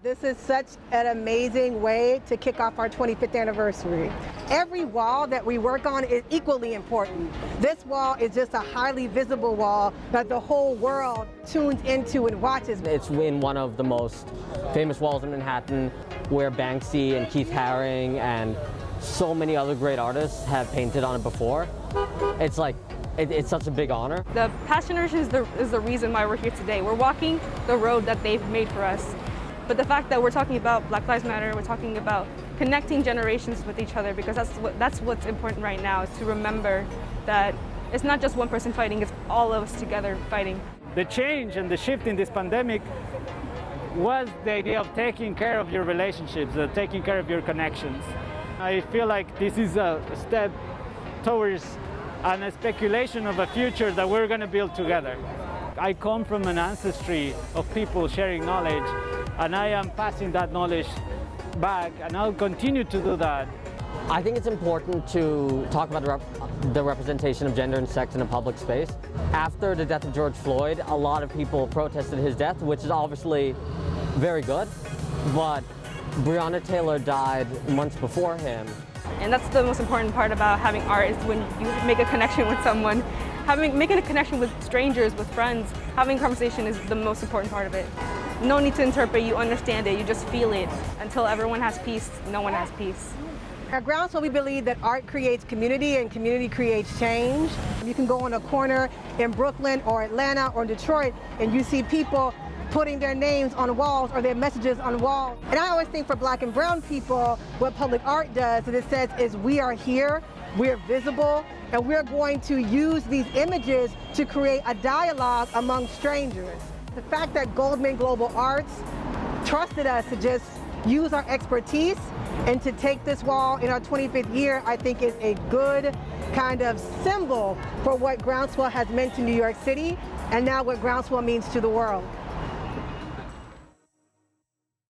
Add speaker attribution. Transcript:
Speaker 1: This is such an amazing way to kick off our 25th anniversary. Every wall that we work on is equally important. This wall is just a highly visible wall that the whole world tunes into and watches.
Speaker 2: It's in one of the most famous walls in Manhattan, where Banksy and Keith Haring and so many other great artists have painted on it before. It's like, it's such a big honor.
Speaker 3: The past generation is the reason why we're here today. We're walking the road that they've made for us. But the fact that we're talking about Black Lives Matter, we're talking about connecting generations with each other, because that's what's important right now, is to remember that it's not just one person fighting, it's all of us together fighting.
Speaker 4: The change and the shift in this pandemic was the idea of taking care of your relationships, taking care of your connections. I feel like this is a step towards a speculation of a future that we're going to build together. I come from an ancestry of people sharing knowledge, and I am passing that knowledge back, and I'll continue to do that.
Speaker 2: I think it's important to talk about the representation of gender and sex in a public space. After the death of George Floyd, a lot of people protested his death, which is obviously very good, but Breonna Taylor died months before him.
Speaker 3: And that's the most important part about having art, is when you make a connection with someone. Making a connection with strangers, with friends, having a conversation is the most important part of it. No need to interpret, you understand it, you just feel it. Until everyone has peace, no one has peace.
Speaker 1: At Groundswell, we believe that art creates community and community creates change. You can go on a corner in Brooklyn or Atlanta or Detroit and you see people putting their names on walls or their messages on walls. And I always think for Black and brown people, what public art does is it says is we are here, we're visible, and we're going to use these images to create a dialogue among strangers. The fact that Goldman Global Arts trusted us to just use our expertise and to take this wall in our 25th year, I think is a good kind of symbol for what Groundswell has meant to New York City and now what Groundswell means to the world.